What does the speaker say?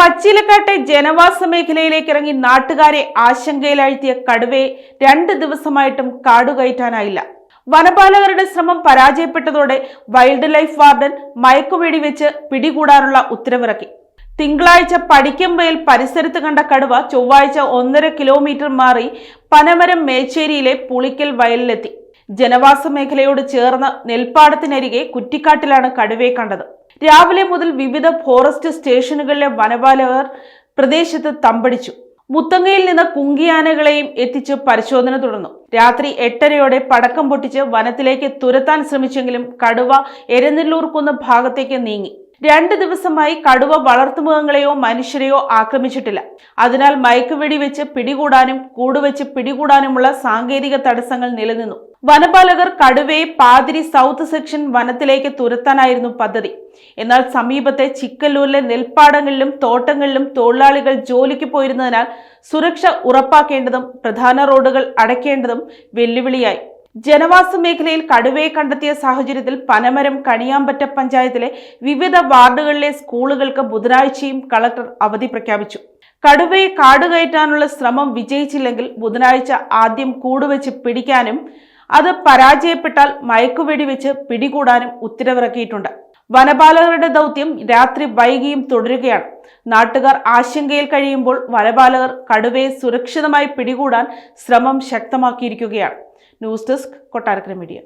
പച്ചിലക്കാട്ടെ ജനവാസ മേഖലയിലേക്ക് ഇറങ്ങി നാട്ടുകാരെ ആശങ്കയിലാഴ്ത്തിയ കടുവയെ 2 ദിവസമായിട്ടും കാടുകയറ്റാനായില്ല. വനപാലകരുടെ ശ്രമം പരാജയപ്പെട്ടതോടെ വൈൽഡ് ലൈഫ് വാർഡൻ മയക്കുവെടി വെച്ച് പിടികൂടാനുള്ള ഉത്തരവിറക്കി. തിങ്കളാഴ്ച പടിക്കമ്പയിൽ പരിസരത്ത് കണ്ട കടുവ ചൊവ്വാഴ്ച 1.5 കിലോമീറ്റർ മാറി പനമരം മേച്ചേരിയിലെ പുളിക്കൽ വയലിലെത്തി. ജനവാസ മേഖലയോട് ചേർന്ന് നെൽപ്പാടത്തിനരികെ കുറ്റിക്കാട്ടിലാണ് കടുവയെ കണ്ടത്. രാവിലെ മുതൽ വിവിധ ഫോറസ്റ്റ് സ്റ്റേഷനുകളിലെ വനപാലകർ പ്രദേശത്ത് തമ്പടിച്ചു. മുത്തങ്ങയിൽ നിന്ന് കുങ്കിയാനകളെയും എത്തിച്ച് പരിശോധന തുടർന്നു. രാത്രി 8:30യോടെ പടക്കം പൊട്ടിച്ച് വനത്തിലേക്ക് തുരത്താൻ ശ്രമിച്ചെങ്കിലും കടുവ എരനെല്ലൂർ കുന്ന് ഭാഗത്തേക്ക് നീങ്ങി. 2 ദിവസമായി കടുവ വളർത്തുമൃഗങ്ങളെയോ മനുഷ്യരെയോ ആക്രമിച്ചിട്ടില്ല. അതിനാൽ മയക്കുവെടി വെച്ച് പിടികൂടാനും കൂടുവെച്ച് പിടികൂടാനുമുള്ള സാങ്കേതിക തടസ്സങ്ങൾ നിലനിന്നു. വനപാലകർ കടുവയെ പാതിരി സൗത്ത് സെക്ഷൻ വനത്തിലേക്ക് തുരത്താനായിരുന്നു പദ്ധതി. എന്നാൽ സമീപത്തെ ചിക്കല്ലൂരിലെ നെൽപ്പാടങ്ങളിലും തോട്ടങ്ങളിലും തൊഴിലാളികൾ ജോലിക്ക് പോയിരുന്നതിനാൽ സുരക്ഷ ഉറപ്പാക്കേണ്ടതും പ്രധാന റോഡുകൾ അടയ്ക്കേണ്ടതും വെല്ലുവിളിയായി. ജനവാസ മേഖലയിൽ കടുവയെ കണ്ടെത്തിയ സാഹചര്യത്തിൽ പനമരം കണിയാമ്പറ്റ പഞ്ചായത്തിലെ വിവിധ വാർഡുകളിലെ സ്കൂളുകൾക്ക് ബുധനാഴ്ചയും കളക്ടർ അവധി പ്രഖ്യാപിച്ചു. കടുവയെ കാടുകയറ്റാനുള്ള ശ്രമം വിജയിച്ചില്ലെങ്കിൽ ബുധനാഴ്ച ആദ്യം കൂടുവെച്ച് പിടിക്കാനും അത് പരാജയപ്പെട്ടാൽ മയക്കുവെടി വെച്ച് പിടികൂടാനും ഉത്തരവിറക്കിയിട്ടുണ്ട്. വനപാലകരുടെ ദൗത്യം രാത്രി വൈകിയും തുടരുകയാണ്. നാട്ടുകാർ ആശങ്കയിൽ കഴിയുമ്പോൾ വനപാലകർ കടുവയെ സുരക്ഷിതമായി പിടികൂടാൻ ശ്രമം ശക്തമാക്കിയിരിക്കുകയാണ്. News desk Kottarakkara media.